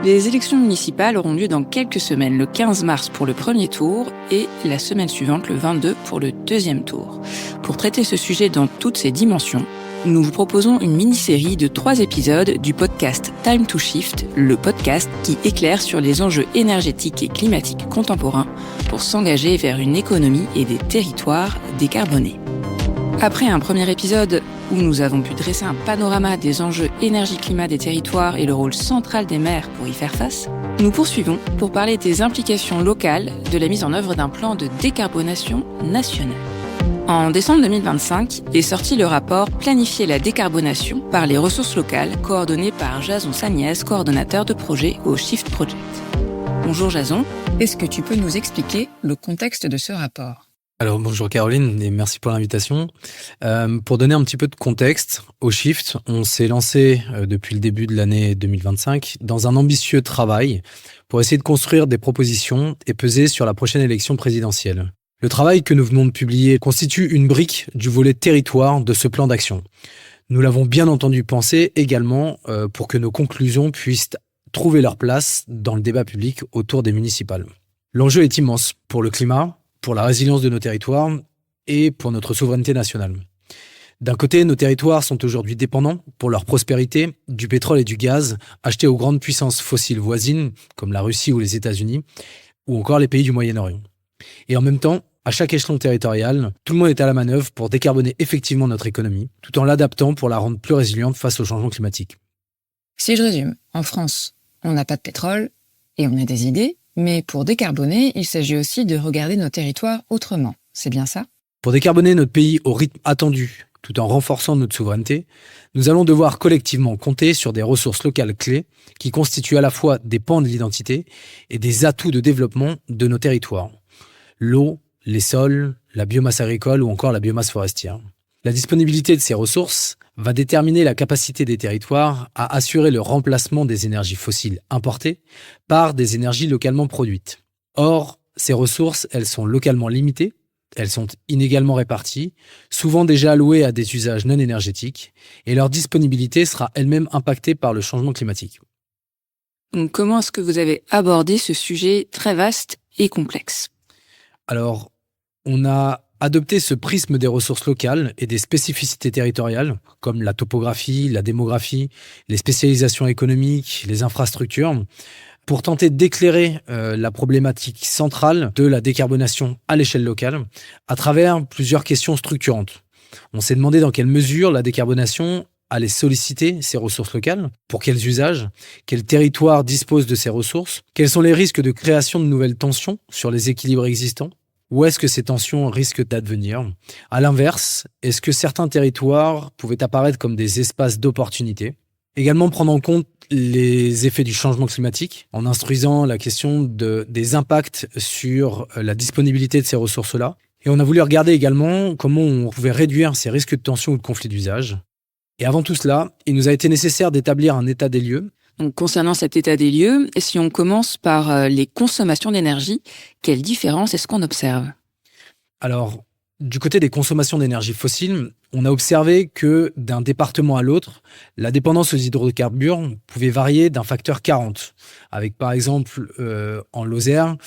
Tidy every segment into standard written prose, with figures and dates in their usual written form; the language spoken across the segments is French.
Les élections municipales auront lieu dans quelques semaines, le 15 mars pour le premier tour et la semaine suivante, le 22, pour le deuxième tour. Pour traiter ce sujet dans toutes ses dimensions, nous vous proposons une mini-série de 3 épisodes du podcast Time to Shift, le podcast qui éclaire sur les enjeux énergétiques et climatiques contemporains pour s'engager vers une économie et des territoires décarbonés. Après un premier épisode où nous avons pu dresser un panorama des enjeux énergie-climat des territoires et le rôle central des maires pour y faire face, nous poursuivons pour parler des implications locales de la mise en œuvre d'un plan de décarbonation national. En décembre 2025 est sorti le rapport Planifier la décarbonation par les ressources locales, coordonné par Jason Sagnès, coordonnateur de projet au Shift Project. Bonjour Jason, est-ce que tu peux nous expliquer le contexte de ce rapport ? Alors bonjour Caroline et merci pour l'invitation. Pour donner un petit peu de contexte, au Shift, on s'est lancé depuis le début de l'année 2025 dans un ambitieux travail pour essayer de construire des propositions et peser sur la prochaine élection présidentielle. Le travail que nous venons de publier constitue une brique du volet territoire de ce plan d'action. Nous l'avons bien entendu pensé également pour que nos conclusions puissent trouver leur place dans le débat public autour des municipales. L'enjeu est immense pour le climat, pour la résilience de nos territoires et pour notre souveraineté nationale. D'un côté, nos territoires sont aujourd'hui dépendants, pour leur prospérité, du pétrole et du gaz achetés aux grandes puissances fossiles voisines, comme la Russie ou les États-Unis, ou encore les pays du Moyen-Orient. Et en même temps, à chaque échelon territorial, tout le monde est à la manœuvre pour décarboner effectivement notre économie, tout en l'adaptant pour la rendre plus résiliente face au changement climatique. Si je résume, en France, on n'a pas de pétrole et on a des idées, mais pour décarboner, il s'agit aussi de regarder nos territoires autrement. C'est bien ça ? Pour décarboner notre pays au rythme attendu, tout en renforçant notre souveraineté, nous allons devoir collectivement compter sur des ressources locales clés qui constituent à la fois des pans de l'identité et des atouts de développement de nos territoires. L'eau, les sols, la biomasse agricole ou encore la biomasse forestière. La disponibilité de ces ressources va déterminer la capacité des territoires à assurer le remplacement des énergies fossiles importées par des énergies localement produites. Or, ces ressources, elles sont localement limitées, elles sont inégalement réparties, souvent déjà allouées à des usages non énergétiques, et leur disponibilité sera elle-même impactée par le changement climatique. Donc, comment est-ce que vous avez abordé ce sujet très vaste et complexe ? Alors, on a adopté ce prisme des ressources locales et des spécificités territoriales, comme la topographie, la démographie, les spécialisations économiques, les infrastructures, pour tenter d'éclairer la problématique centrale de la décarbonation à l'échelle locale, à travers plusieurs questions structurantes. On s'est demandé dans quelle mesure la décarbonation allait solliciter ces ressources locales, pour quels usages, quels territoires disposent de ces ressources, quels sont les risques de création de nouvelles tensions sur les équilibres existants, où est-ce que ces tensions risquent d'advenir ? À l'inverse, est-ce que certains territoires pouvaient apparaître comme des espaces d'opportunité ? Également prendre en compte les effets du changement climatique en instruisant la question des impacts sur la disponibilité de ces ressources-là. Et on a voulu regarder également comment on pouvait réduire ces risques de tension ou de conflit d'usage. Et avant tout cela, il nous a été nécessaire d'établir un état des lieux. Donc, concernant cet état des lieux, si on commence par les consommations d'énergie, quelle différence est-ce qu'on observe ? Alors, du côté des consommations d'énergie fossile, on a observé que d'un département à l'autre, la dépendance aux hydrocarbures pouvait varier d'un facteur 40, avec par exemple en Lozère,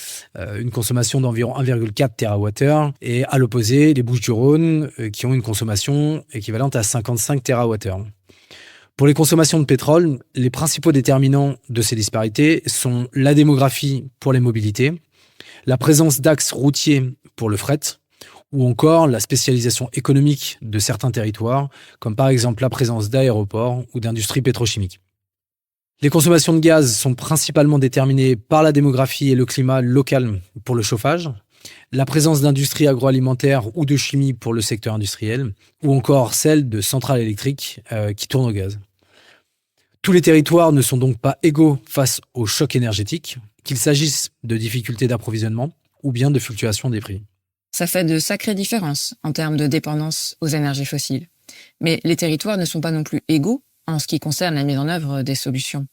une consommation d'environ 1,4 TWh, et à l'opposé, les Bouches-du-Rhône, qui ont une consommation équivalente à 55 TWh. Pour les consommations de pétrole, les principaux déterminants de ces disparités sont la démographie pour les mobilités, la présence d'axes routiers pour le fret, ou encore la spécialisation économique de certains territoires, comme par exemple la présence d'aéroports ou d'industries pétrochimiques. Les consommations de gaz sont principalement déterminées par la démographie et le climat local pour le chauffage, la présence d'industries agroalimentaires ou de chimie pour le secteur industriel, ou encore celle de centrales électriques qui tournent au gaz. Tous les territoires ne sont donc pas égaux face au choc énergétique, qu'il s'agisse de difficultés d'approvisionnement ou bien de fluctuations des prix. Ça fait de sacrées différences en termes de dépendance aux énergies fossiles. Mais les territoires ne sont pas non plus égaux en ce qui concerne la mise en œuvre des solutions.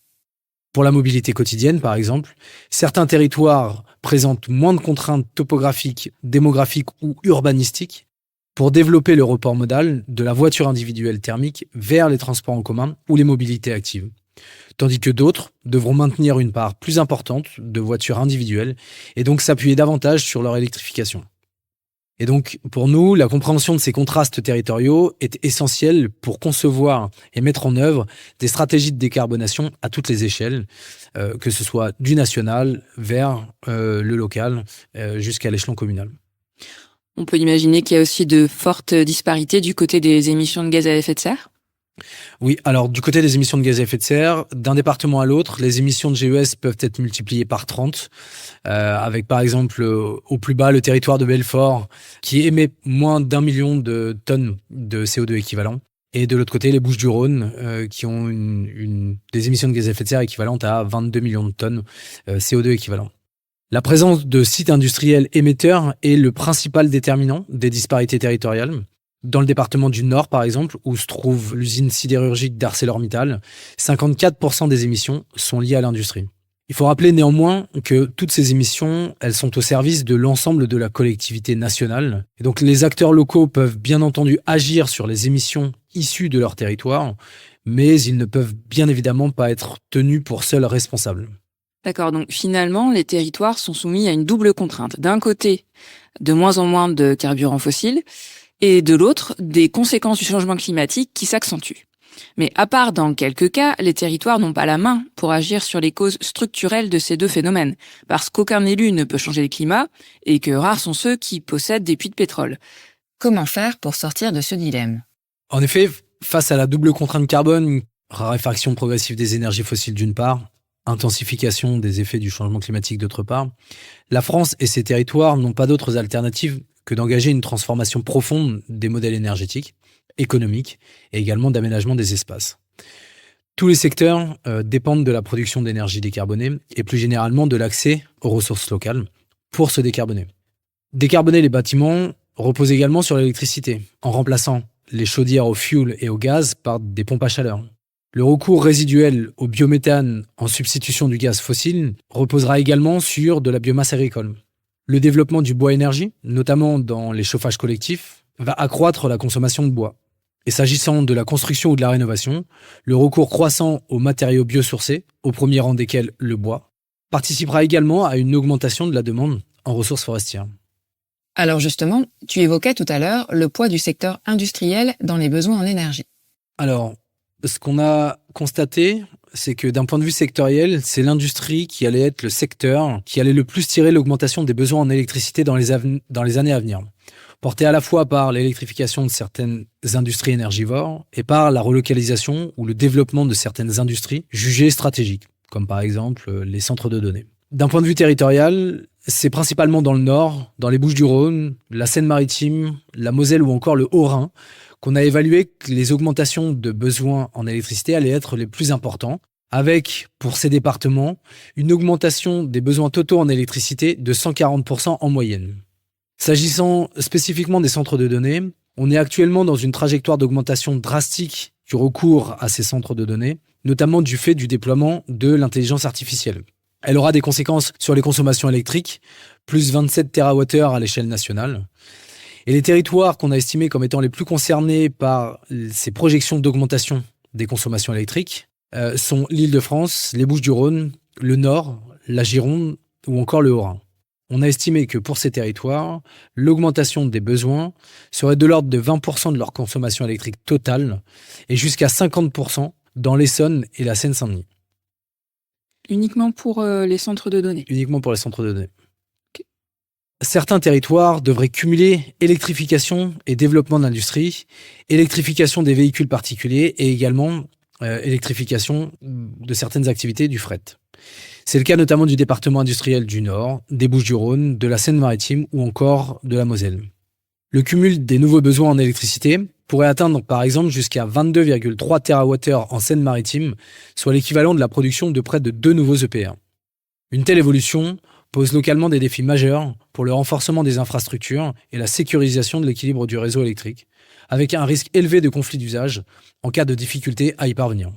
Pour la mobilité quotidienne, par exemple, certains territoires présentent moins de contraintes topographiques, démographiques ou urbanistiques pour développer le report modal de la voiture individuelle thermique vers les transports en commun ou les mobilités actives. tandis que d'autres devront maintenir une part plus importante de voitures individuelles et donc s'appuyer davantage sur leur électrification. Et donc, pour nous, la compréhension de ces contrastes territoriaux est essentielle pour concevoir et mettre en œuvre des stratégies de décarbonation à toutes les échelles, que ce soit du national vers le local jusqu'à l'échelon communal. On peut imaginer qu'il y a aussi de fortes disparités du côté des émissions de gaz à effet de serre? Oui, alors du côté des émissions de gaz à effet de serre, d'un département à l'autre, les émissions de GES peuvent être multipliées par 30, avec par exemple au plus bas le territoire de Belfort qui émet moins d'1 million de tonnes de CO2 équivalent. Et de l'autre côté, les Bouches-du-Rhône qui ont des émissions de gaz à effet de serre équivalentes à 22 millions de tonnes CO2 équivalent. La présence de sites industriels émetteurs est le principal déterminant des disparités territoriales. Dans le département du Nord, par exemple, où se trouve l'usine sidérurgique d'ArcelorMittal, 54% des émissions sont liées à l'industrie. Il faut rappeler néanmoins que toutes ces émissions, elles sont au service de l'ensemble de la collectivité nationale. Et donc les acteurs locaux peuvent bien entendu agir sur les émissions issues de leur territoire, mais ils ne peuvent bien évidemment pas être tenus pour seuls responsables. D'accord, donc finalement, les territoires sont soumis à une double contrainte. D'un côté, de moins en moins de carburants fossiles, et de l'autre, des conséquences du changement climatique qui s'accentuent. Mais à part dans quelques cas, les territoires n'ont pas la main pour agir sur les causes structurelles de ces deux phénomènes, parce qu'aucun élu ne peut changer le climat, et que rares sont ceux qui possèdent des puits de pétrole. Comment faire pour sortir de ce dilemme? En effet, face à la double contrainte carbone, raréfaction progressive des énergies fossiles d'une part, intensification des effets du changement climatique d'autre part, la France et ses territoires n'ont pas d'autres alternatives que d'engager une transformation profonde des modèles énergétiques, économiques et également d'aménagement des espaces. Tous les secteurs dépendent de la production d'énergie décarbonée et plus généralement de l'accès aux ressources locales pour se décarboner. Décarboner les bâtiments repose également sur l'électricité, en remplaçant les chaudières au fioul et au gaz par des pompes à chaleur. Le recours résiduel au biométhane en substitution du gaz fossile reposera également sur de la biomasse agricole. Le développement du bois-énergie, notamment dans les chauffages collectifs, va accroître la consommation de bois. Et s'agissant de la construction ou de la rénovation, le recours croissant aux matériaux biosourcés, au premier rang desquels le bois, participera également à une augmentation de la demande en ressources forestières. Alors justement, tu évoquais tout à l'heure le poids du secteur industriel dans les besoins en énergie. Alors, ce qu'on a constaté, c'est que d'un point de vue sectoriel, c'est l'industrie qui allait être le secteur qui allait le plus tirer l'augmentation des besoins en électricité dans les années à venir, portée à la fois par l'électrification de certaines industries énergivores et par la relocalisation ou le développement de certaines industries jugées stratégiques, comme par exemple les centres de données. D'un point de vue territorial, c'est principalement dans le Nord, dans les Bouches-du-Rhône, la Seine-Maritime, la Moselle ou encore le Haut-Rhin, qu'on a évalué que les augmentations de besoins en électricité allaient être les plus importants, avec, pour ces départements, une augmentation des besoins totaux en électricité de 140% en moyenne. S'agissant spécifiquement des centres de données, on est actuellement dans une trajectoire d'augmentation drastique du recours à ces centres de données, notamment du fait du déploiement de l'intelligence artificielle. Elle aura des conséquences sur les consommations électriques, plus 27 TWh à l'échelle nationale. Et les territoires qu'on a estimés comme étant les plus concernés par ces projections d'augmentation des consommations électriques sont l'Île-de-France, les Bouches-du-Rhône, le Nord, la Gironde ou encore le Haut-Rhin. On a estimé que pour ces territoires, l'augmentation des besoins serait de l'ordre de 20% de leur consommation électrique totale et jusqu'à 50% dans l'Essonne et la Seine-Saint-Denis. Uniquement pour les centres de données? Uniquement pour les centres de données. Certains territoires devraient cumuler électrification et développement de l'industrie, électrification des véhicules particuliers et également électrification de certaines activités du fret. C'est le cas notamment du département industriel du Nord, des Bouches-du-Rhône, de la Seine-Maritime ou encore de la Moselle. Le cumul des nouveaux besoins en électricité pourrait atteindre par exemple jusqu'à 22,3 TWh en Seine-Maritime, soit l'équivalent de la production de près de 2 nouveaux EPR. Une telle évolution pose localement des défis majeurs pour le renforcement des infrastructures et la sécurisation de l'équilibre du réseau électrique, avec un risque élevé de conflit d'usage en cas de difficulté à y parvenir.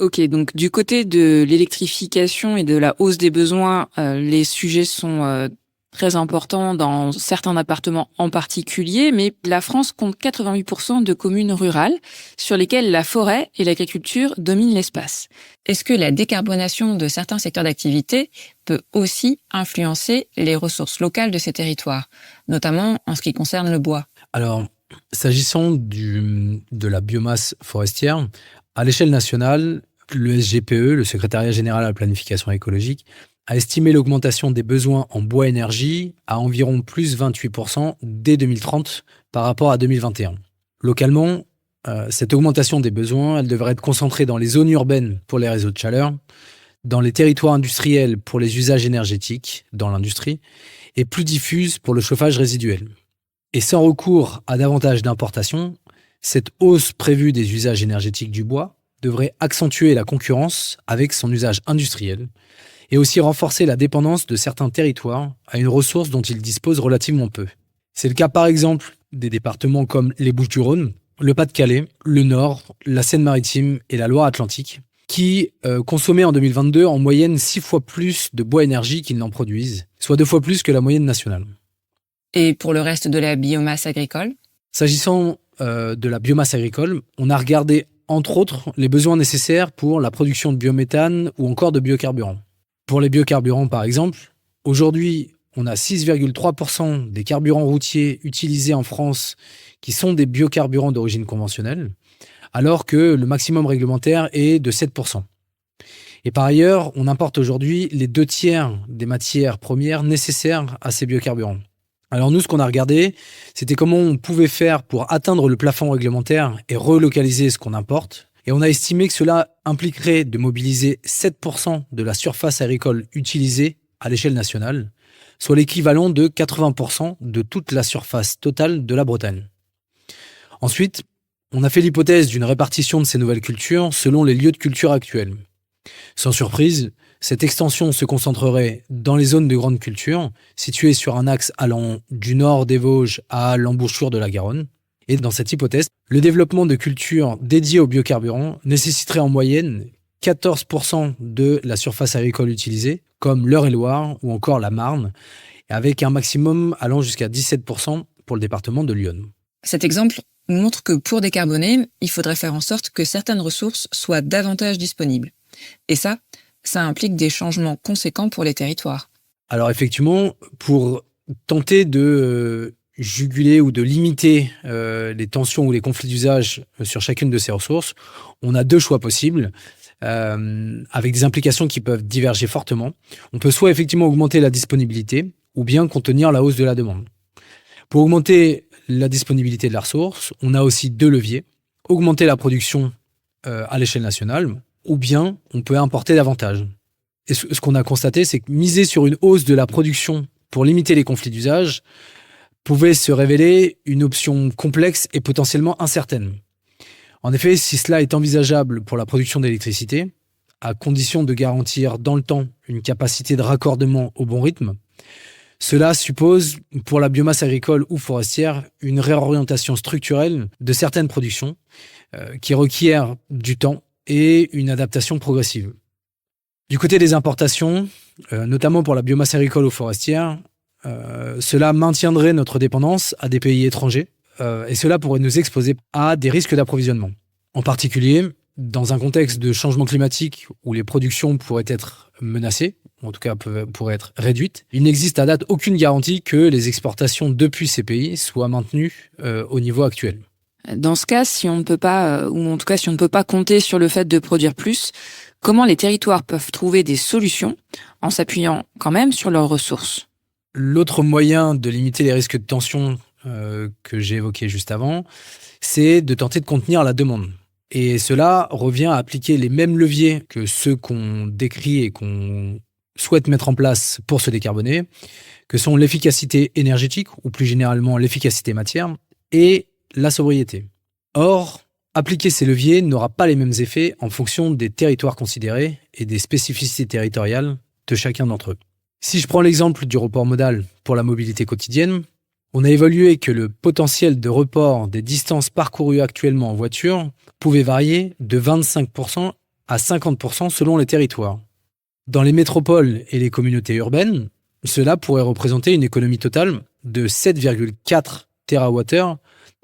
Ok, donc du côté de l'électrification et de la hausse des besoins, les sujets sont très important dans certains départements en particulier, mais la France compte 88% de communes rurales sur lesquelles la forêt et l'agriculture dominent l'espace. Est-ce que la décarbonation de certains secteurs d'activité peut aussi influencer les ressources locales de ces territoires, notamment en ce qui concerne le bois? Alors, s'agissant de la biomasse forestière, à l'échelle nationale, le SGPE, le Secrétariat général à la planification écologique, a estimé l'augmentation des besoins en bois-énergie à environ plus 28% dès 2030 par rapport à 2021. Localement, cette augmentation des besoins, elle devrait être concentrée dans les zones urbaines pour les réseaux de chaleur, dans les territoires industriels pour les usages énergétiques dans l'industrie et plus diffuse pour le chauffage résiduel. Et sans recours à davantage d'importations, cette hausse prévue des usages énergétiques du bois devrait accentuer la concurrence avec son usage industriel et aussi renforcer la dépendance de certains territoires à une ressource dont ils disposent relativement peu. C'est le cas par exemple des départements comme les Bouches-du-Rhône, le Pas-de-Calais, le Nord, la Seine-Maritime et la Loire-Atlantique, qui consommaient en 2022 en moyenne 6 fois plus de bois-énergie qu'ils n'en produisent, soit 2 fois plus que la moyenne nationale. Et pour le reste de la biomasse agricole? S'agissant de la biomasse agricole, on a regardé entre autres les besoins nécessaires pour la production de biométhane ou encore de biocarburants. Pour les biocarburants, par exemple, aujourd'hui, on a 6,3% des carburants routiers utilisés en France qui sont des biocarburants d'origine conventionnelle, alors que le maximum réglementaire est de 7%. Et par ailleurs, on importe aujourd'hui les 2/3 des matières premières nécessaires à ces biocarburants. Alors nous, ce qu'on a regardé, c'était comment on pouvait faire pour atteindre le plafond réglementaire et relocaliser ce qu'on importe. Et on a estimé que cela impliquerait de mobiliser 7% de la surface agricole utilisée à l'échelle nationale, soit l'équivalent de 80% de toute la surface totale de la Bretagne. Ensuite, on a fait l'hypothèse d'une répartition de ces nouvelles cultures selon les lieux de culture actuels. Sans surprise, cette extension se concentrerait dans les zones de grande culture, situées sur un axe allant du nord des Vosges à l'embouchure de la Garonne. Et dans cette hypothèse, le développement de cultures dédiées aux biocarburants nécessiterait en moyenne 14% de la surface agricole utilisée, comme l'Eure-et-Loir ou encore la Marne, avec un maximum allant jusqu'à 17% pour le département de l'Yonne. Cet exemple montre que pour décarboner, il faudrait faire en sorte que certaines ressources soient davantage disponibles. Et ça implique des changements conséquents pour les territoires. Alors effectivement, pour tenter de juguler ou de limiter les tensions ou les conflits d'usage sur chacune de ces ressources, on a 2 choix possibles, avec des implications qui peuvent diverger fortement. On peut soit effectivement augmenter la disponibilité, ou bien contenir la hausse de la demande. Pour augmenter la disponibilité de la ressource, on a aussi 2 leviers. Augmenter la production à l'échelle nationale, ou bien on peut importer davantage. Et ce qu'on a constaté, c'est que miser sur une hausse de la production pour limiter les conflits d'usage pouvait se révéler une option complexe et potentiellement incertaine. En effet, si cela est envisageable pour la production d'électricité, à condition de garantir dans le temps une capacité de raccordement au bon rythme, cela suppose, pour la biomasse agricole ou forestière, une réorientation structurelle de certaines productions qui requiert du temps et une adaptation progressive. Du côté des importations, notamment pour la biomasse agricole ou forestière, cela maintiendrait notre dépendance à des pays étrangers et cela pourrait nous exposer à des risques d'approvisionnement. En particulier, dans un contexte de changement climatique où les productions pourraient être menacées, en tout cas pourraient être réduites, il n'existe à date aucune garantie que les exportations depuis ces pays soient maintenues au niveau actuel. Dans ce cas, si on ne peut pas, ou en tout cas si on ne peut pas compter sur le fait de produire plus, comment les territoires peuvent trouver des solutions en s'appuyant quand même sur leurs ressources? L'autre moyen de limiter les risques de tension que j'ai évoqué juste avant, c'est de tenter de contenir la demande. Et cela revient à appliquer les mêmes leviers que ceux qu'on décrit et qu'on souhaite mettre en place pour se décarboner, que sont l'efficacité énergétique, ou plus généralement l'efficacité matière, et la sobriété. Or, appliquer ces leviers n'aura pas les mêmes effets en fonction des territoires considérés et des spécificités territoriales de chacun d'entre eux. Si je prends l'exemple du report modal pour la mobilité quotidienne, on a évalué que le potentiel de report des distances parcourues actuellement en voiture pouvait varier de 25% à 50% selon les territoires. Dans les métropoles et les communautés urbaines, Cela pourrait représenter une économie totale de 7,4 TWh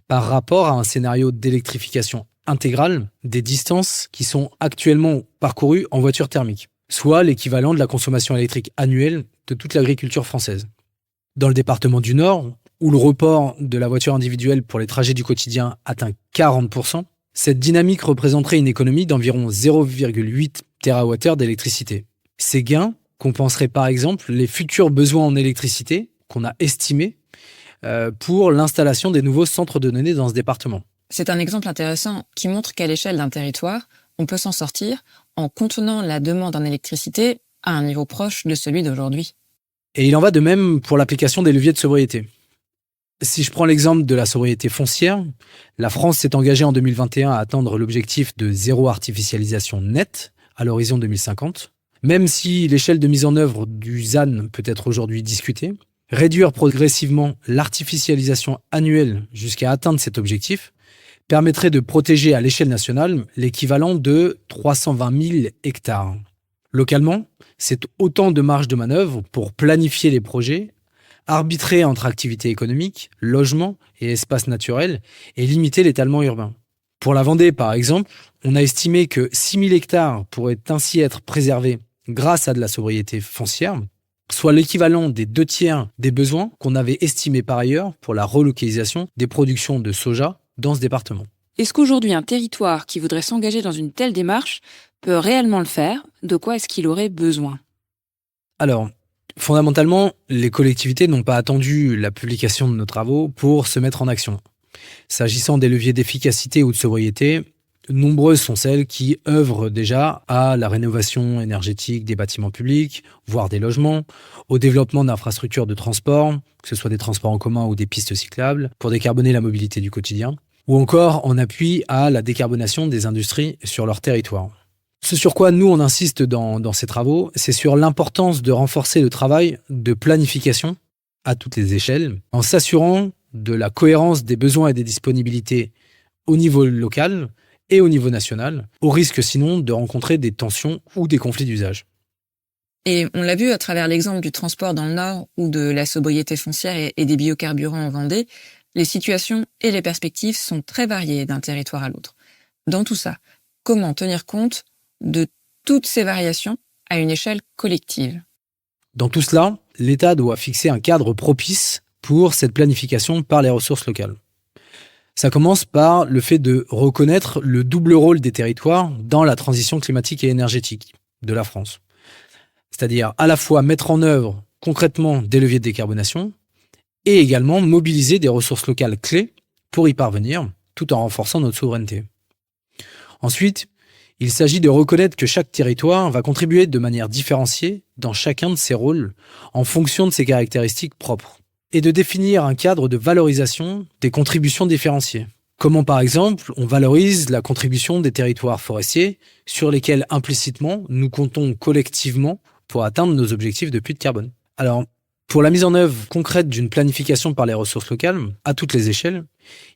par rapport à un scénario d'électrification intégrale des distances qui sont actuellement parcourues en voiture thermique, soit l'équivalent de la consommation électrique annuelle de toute l'agriculture française. Dans le département du Nord, où le report de la voiture individuelle pour les trajets du quotidien atteint 40%, cette dynamique représenterait une économie d'environ 0,8 TWh d'électricité. Ces gains compenseraient par exemple les futurs besoins en électricité qu'on a estimés pour l'installation des nouveaux centres de données dans ce département. C'est un exemple intéressant qui montre qu'à l'échelle d'un territoire, on peut s'en sortir en contenant la demande en électricité à un niveau proche de celui d'aujourd'hui. Et il en va de même pour l'application des leviers de sobriété. Si je prends l'exemple de la sobriété foncière, la France s'est engagée en 2021 à atteindre l'objectif de zéro artificialisation nette à l'horizon 2050. Même si l'échelle de mise en œuvre du ZAN peut être aujourd'hui discutée, réduire progressivement l'artificialisation annuelle jusqu'à atteindre cet objectif permettrait de protéger à l'échelle nationale l'équivalent de 320 000 hectares. Localement, c'est autant de marge de manœuvre pour planifier les projets, arbitrer entre activités économiques, logements et espaces naturels et limiter l'étalement urbain. Pour la Vendée, par exemple, on a estimé que 6 000 hectares pourraient ainsi être préservés grâce à de la sobriété foncière, soit l'équivalent des 2/3 des besoins qu'on avait estimés par ailleurs pour la relocalisation des productions de soja dans ce département. Est-ce qu'aujourd'hui un territoire qui voudrait s'engager dans une telle démarche peut réellement le faire? De quoi est-ce qu'il aurait besoin? Alors, fondamentalement, les collectivités n'ont pas attendu la publication de nos travaux pour se mettre en action. S'agissant des leviers d'efficacité ou de sobriété, nombreuses sont celles qui œuvrent déjà à la rénovation énergétique des bâtiments publics, voire des logements, au développement d'infrastructures de transport, que ce soit des transports en commun ou des pistes cyclables, pour décarboner la mobilité du quotidien, ou encore en appui à la décarbonation des industries sur leur territoire. Ce sur quoi nous on insiste dans ces travaux, c'est sur l'importance de renforcer le travail de planification à toutes les échelles, en s'assurant de la cohérence des besoins et des disponibilités au niveau local et au niveau national, au risque sinon de rencontrer des tensions ou des conflits d'usage. Et on l'a vu à travers l'exemple du transport dans le Nord ou de la sobriété foncière et des biocarburants en Vendée, les situations et les perspectives sont très variées d'un territoire à l'autre. Dans tout ça, comment tenir compte de toutes ces variations à une échelle collective? Dans tout cela, l'État doit fixer un cadre propice pour cette planification par les ressources locales. Ça commence par le fait de reconnaître le double rôle des territoires dans la transition climatique et énergétique de la France. C'est-à-dire à la fois mettre en œuvre concrètement des leviers de décarbonation et également mobiliser des ressources locales clés pour y parvenir, tout en renforçant notre souveraineté. Ensuite, il s'agit de reconnaître que chaque territoire va contribuer de manière différenciée dans chacun de ses rôles en fonction de ses caractéristiques propres et de définir un cadre de valorisation des contributions différenciées. Comment par exemple on valorise la contribution des territoires forestiers sur lesquels implicitement nous comptons collectivement pour atteindre nos objectifs de puits de carbone. Alors, pour la mise en œuvre concrète d'une planification par les ressources locales, à toutes les échelles,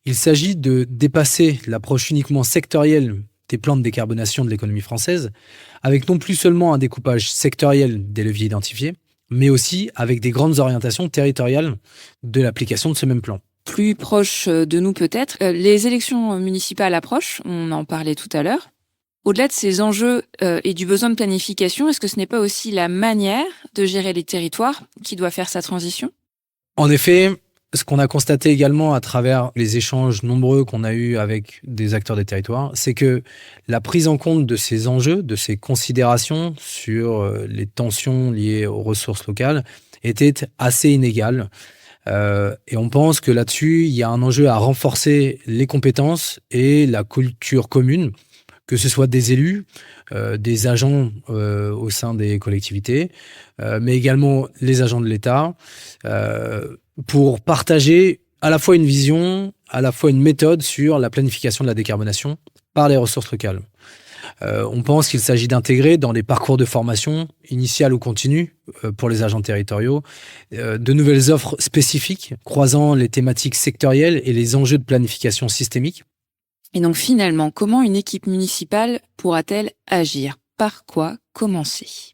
il s'agit de dépasser l'approche uniquement sectorielle des plans de décarbonation de l'économie française, avec non plus seulement un découpage sectoriel des leviers identifiés, mais aussi avec des grandes orientations territoriales de l'application de ce même plan. Plus proche de nous peut-être, les élections municipales approchent, on en parlait tout à l'heure. Au-delà de ces enjeux et du besoin de planification, est-ce que ce n'est pas aussi la manière de gérer les territoires qui doit faire sa transition? En effet, ce qu'on a constaté également à travers les échanges nombreux qu'on a eus avec des acteurs des territoires, c'est que la prise en compte de ces enjeux, de ces considérations sur les tensions liées aux ressources locales était assez inégale. Et on pense que là-dessus, il y a un enjeu à renforcer les compétences et la culture commune, que ce soit des élus, des agents au sein des collectivités, mais également les agents de l'État, pour partager à la fois une vision, à la fois une méthode sur la planification de la décarbonation par les ressources locales. On pense qu'il s'agit d'intégrer dans les parcours de formation, initiale ou continue, pour les agents territoriaux, de nouvelles offres spécifiques croisant les thématiques sectorielles et les enjeux de planification systémique. Et donc finalement, comment une équipe municipale pourra-t-elle agir? Par quoi commencer?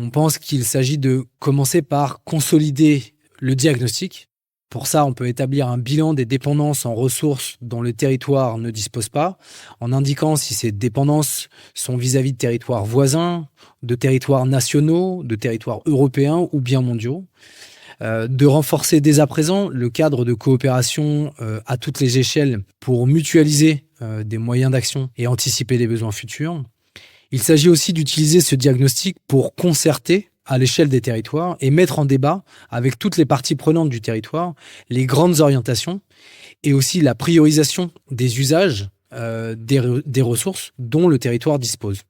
On pense qu'il s'agit de commencer par consolider le diagnostic. Pour ça, on peut établir un bilan des dépendances en ressources dont le territoire ne dispose pas, en indiquant si ces dépendances sont vis-à-vis de territoires voisins, de territoires nationaux, de territoires européens ou bien mondiaux. De renforcer dès à présent le cadre de coopération à toutes les échelles pour mutualiser des moyens d'action et anticiper les besoins futurs. Il s'agit aussi d'utiliser ce diagnostic pour concerter à l'échelle des territoires et mettre en débat avec toutes les parties prenantes du territoire les grandes orientations et aussi la priorisation des usages des ressources dont le territoire dispose.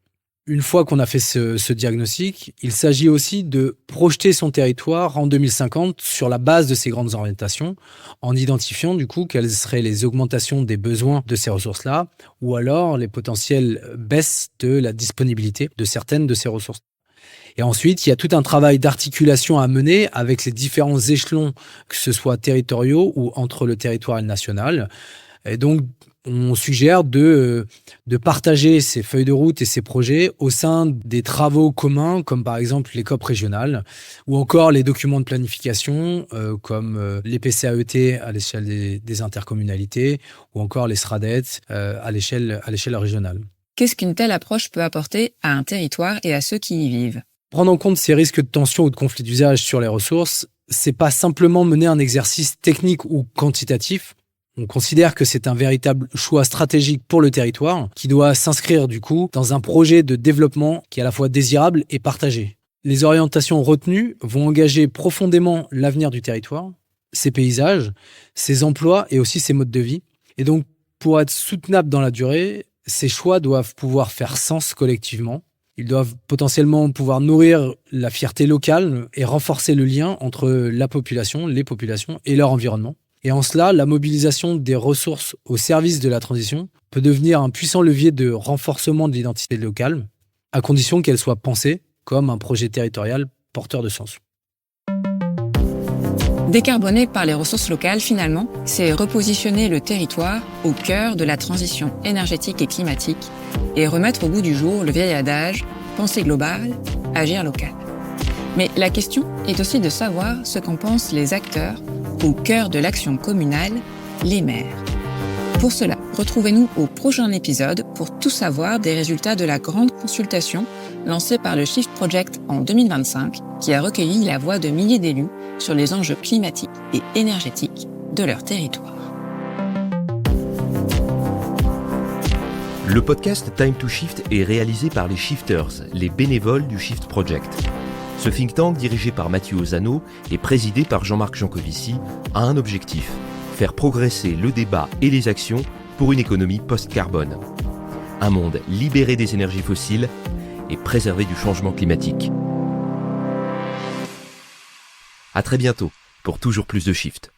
Une fois qu'on a fait ce diagnostic, il s'agit aussi de projeter son territoire en 2050 sur la base de ces grandes orientations, en identifiant du coup quelles seraient les augmentations des besoins de ces ressources-là, ou alors les potentielles baisses de la disponibilité de certaines de ces ressources. Et ensuite, il y a tout un travail d'articulation à mener avec les différents échelons, que ce soit territoriaux ou entre le territoire et le national. Et donc, on suggère de partager ces feuilles de route et ces projets au sein des travaux communs, comme par exemple les COP régionales, ou encore les documents de planification, comme les PCAET à l'échelle des intercommunalités, ou encore les SRADET à l'échelle régionale. Qu'est-ce qu'une telle approche peut apporter à un territoire et à ceux qui y vivent ? Prendre en compte ces risques de tension ou de conflit d'usage sur les ressources, c'est pas simplement mener un exercice technique ou quantitatif. On considère que c'est un véritable choix stratégique pour le territoire qui doit s'inscrire du coup dans un projet de développement qui est à la fois désirable et partagé. Les orientations retenues vont engager profondément l'avenir du territoire, ses paysages, ses emplois et aussi ses modes de vie. Et donc, pour être soutenables dans la durée, ces choix doivent pouvoir faire sens collectivement. Ils doivent potentiellement pouvoir nourrir la fierté locale et renforcer le lien entre la population, les populations et leur environnement. Et en cela, la mobilisation des ressources au service de la transition peut devenir un puissant levier de renforcement de l'identité locale, à condition qu'elle soit pensée comme un projet territorial porteur de sens. Décarboner par les ressources locales, finalement, c'est repositionner le territoire au cœur de la transition énergétique et climatique et remettre au goût du jour le vieil adage « penser global, agir local ». Mais la question est aussi de savoir ce qu'en pensent les acteurs au cœur de l'action communale, les maires. Pour cela, retrouvez-nous au prochain épisode pour tout savoir des résultats de la grande consultation lancée par le Shift Project en 2025 qui a recueilli la voix de milliers d'élus sur les enjeux climatiques et énergétiques de leur territoire. Le podcast Time to Shift est réalisé par les Shifters, les bénévoles du Shift Project. Ce think tank, dirigé par Mathieu Ozano et présidé par Jean-Marc Jancovici, a un objectif: faire progresser le débat et les actions pour une économie post-carbone. Un monde libéré des énergies fossiles et préservé du changement climatique. À très bientôt pour toujours plus de Shift.